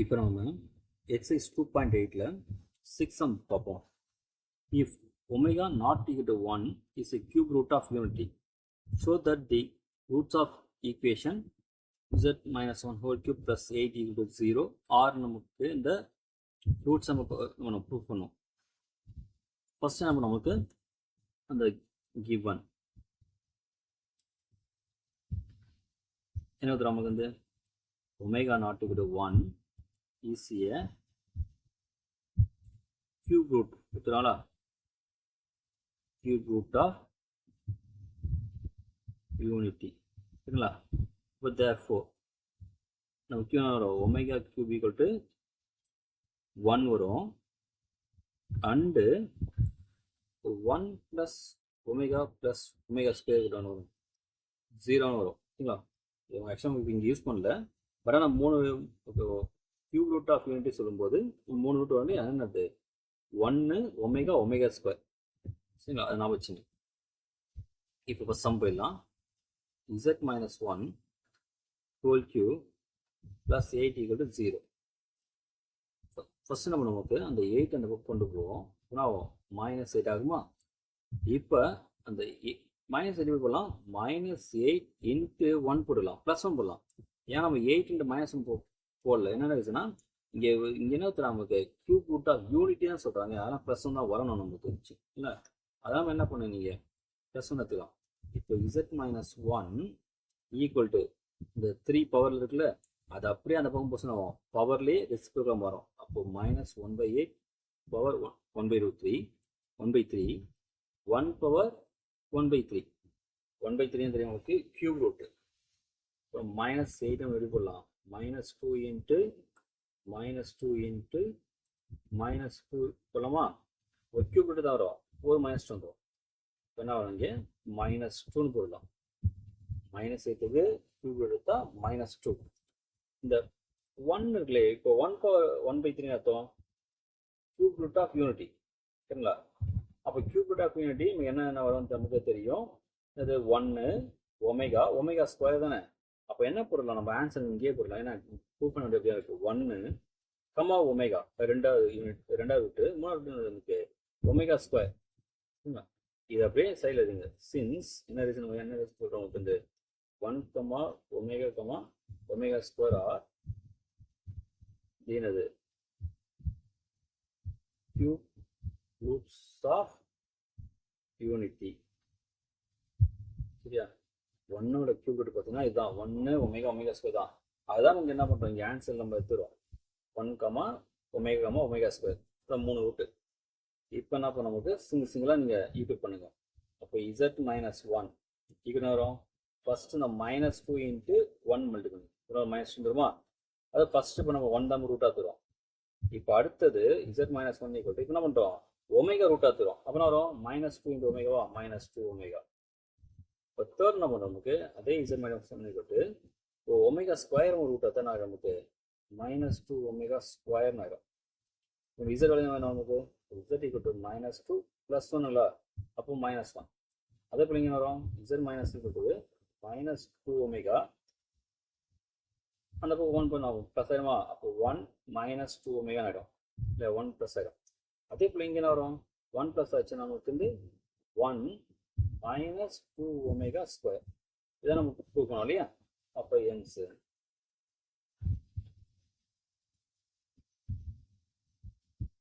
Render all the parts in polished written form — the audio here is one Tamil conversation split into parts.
இப்போ நம்ம exercise 2.8ல 6 sum பார்ப்போம். If omega not equal to 1 is a cube root of unity, show that the roots of equation z minus 1 whole cube plus 8 equal to 0 or நமக்கு இந்த ரூட்ஸ் நம்ம ப்ரூவ் பண்ணும். ஃபர்ஸ்ட் நமக்கு அந்த given என்ன நமக்கு வந்து omega not equal to 1 is a cube root எடுத்துறாங்களா cube root of unity சரிங்களா. but therefore நமக்கு என்ன வரும் omega cube equal to 1 வரும் and 1 plus omega square வரும் 0 வரும் சரிங்களா. ஆக்சுவலாக இங்கே யூஸ் பண்ணல, பட் ஆனால் 3 கியூப் ரூட் ஆஃப் யூனிட்டி சொல்லும்போது 3 ரூட் வந்து என்னது 1 ஒமேகா ஸ்கொயர் சரிங்களா. அதை நான் வச்சுங்க. இப்போ ஃபஸ்ட் சம் போயிடலாம். z minus 1 whole cube plus 8 equal to 0. First நமக்கு அந்த 8 அந்த பக்கம் கொண்டு போவோம், -8 ஆகுமா. இப்போ அந்த -8 போடலாம், -8 into 1 போடலாம், +1 போடலாம். ஏன் நம்ம 8 into -1 போடல, என்ன இருக்குதுன்னா இங்கே என்ன நமக்கு கியூப் ரூட் ஆஃப் யூனிட்டி தான் சொல்கிறாங்க, அதெல்லாம் +1 தான் வரணும் நமக்கு இல்லை. அதான் என்ன பண்ணு நீங்கள் +1 எடுத்துக்கலாம். இப்போ z minus 1 ஈக்குவல் டு இந்த 3 பவரில் இருக்குல்ல, அது அப்படியே அந்த பக்கம் போச்சுன்னா பவர்லேயே ரெசிப்ரோக்கல் வரும். அப்போ -1/8 பவர் 1/3 1/3 1 பவர் 1/3 1/3 தெரியும் நமக்கு கியூப் ரூட்டு. இப்போ -8 நம்ம எப்படி போடலாம், -2 into -2 போடலாமா. ஒரு கியூப் ரூட்டு தான் வரும், ஒரு -2 வந்துடும். இப்போ என்ன வரும் இங்கே -2ன்னு போடலாம். -8க்கு கியூப் ரூட் தான் -2. இந்த 1 இருக்குல்ல, இப்போ 1 பவர் 1/3 அர்த்தம் கியூப் ரூட் ஆஃப் யூனிட்டி சரிங்களா. அப்போ கியூப் ரூட் ஆஃப் யூனிட்டி என்ன வரும் நமக்கு தெரியும், அது 1 ஒமேகா ஸ்கொயர் தானே. அப்போ என்ன போடலாம், நம்ம ஆன்சர் இங்கேயே போடலாம். ஏன்னா ப்ரூவ் பண்ண வேண்டிய இருக்கு. 1 கமா ஒமேகா ரெண்டாவது விட்டு மூணாவது நமக்கு ஒமேகா ஸ்கொயர் சரிங்களா. இது அப்படியே சைடில் இருங்க. சின்ஸ் என்ன ரீசன் சொல்கிறோம் வந்து 1 கமா ஒமேகா ஸ்கொயர் ஆர் என்னது கியூப் ரூட்ஸ் ஆஃப் யூனிட்டி சரியா. 1ஓட கியூப் ரூட் பார்த்தீங்கன்னா இதுதான் 1 ஒமேகா ஸ்கொயர் தான். அதுதான் நம்ம என்ன பண்ணுறோம், இங்கே ஆன்சர் நம்ம எடுத்துருவோம் 1 கமா ஒமேகா ஸ்கொயர் 3 ரூட்டு. இப்போ என்ன பண்ண நமக்கு சிங்கிளாக நீங்கள் ஈக்குவேட் பண்ணுங்க. அப்போ z minus 1 ஈக்குவேட் வரும். ஃபர்ஸ்ட் நம்ம -2 into 1 மல்டிபிள் -2 வருமா. அது ஃபர்ஸ்ட் இப்போ நம்ம 1 தான் ரூட்டாக தருவோம். இப்போ அடுத்தது z minus 1 ஈக்குவல் இப்போ என்ன பண்ணுறோம் ஒமேகா ரூட்டாக தரும். அப்போ வரும் -2 into ஒமேகாவா -2 ஒமேகா. இப்போ தேர்ட் என்ன பண்ணுறோம் நமக்கு அதே z minus 1 ஈக்குவல் இப்போ ஒமேகா ஸ்கொயர் ரூட்டாக தான் ஆகும் நமக்கு -2 ஒமேகா ஸ்கொயர்னு ஆகும். இப்போ z வேலையும் வேணும் நமக்கு z ஈக்குவல் டு -2 +1 இல்லை, அப்போ -1. அதே போல இங்கே வரும் z minus equal to -2 omega, அந்த பக்கம் 1 பண்ண ஆகும் ப்ளஸ் ஆயிடுமா. அப்போ 1 -2 ஒமேகா ஆகிடும் இல்லை 1 ப்ளஸ் ஆகிடும். அதே போல் இங்கே என்ன வரும் 1 ப்ளஸ் ஆச்சு நமக்கு வந்து 1 -2 ஒமேகா ஸ்கொயர். இதை நம்ம ப்ரூவ் பண்ணோம் இல்லையா. அப்போ என்ஸ்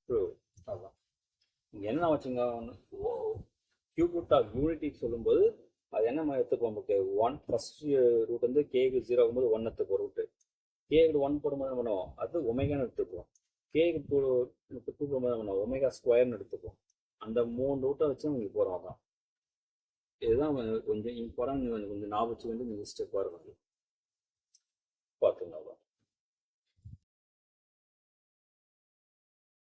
ப்ரூவ் அதான். இங்கே என்ன வச்சுங்க கியூப் ரூட் ஆஃப் யூனிட்டி சொல்லும்போது அது என்ன மாதிரி எடுத்துப்போம் நமக்கு 1 ஃபர்ஸ்ட் ரூட் வந்து கேக்கு 0 ஆகும்போது 1 எடுத்துப்போம் ரூட்டு. கேக்கு 1 போடும்போது என்ன பண்ணுவோம் அது ஒமேகான்னு எடுத்துப்போம். கேக்கு 2 போடும்போது என்ன பண்ணுவோம் ஒமேகா ஸ்கொயர்னு எடுத்துப்போம். அந்த 3 ரூட்டை வச்சு உங்களுக்கு போகிறோம். அதான் இதுதான் கொஞ்சம் இம்பார்ட்டன்ட், கொஞ்சம் ஞாபகம் வந்து நீங்கள் ஸ்டெப் பாருங்க பார்த்துங்க.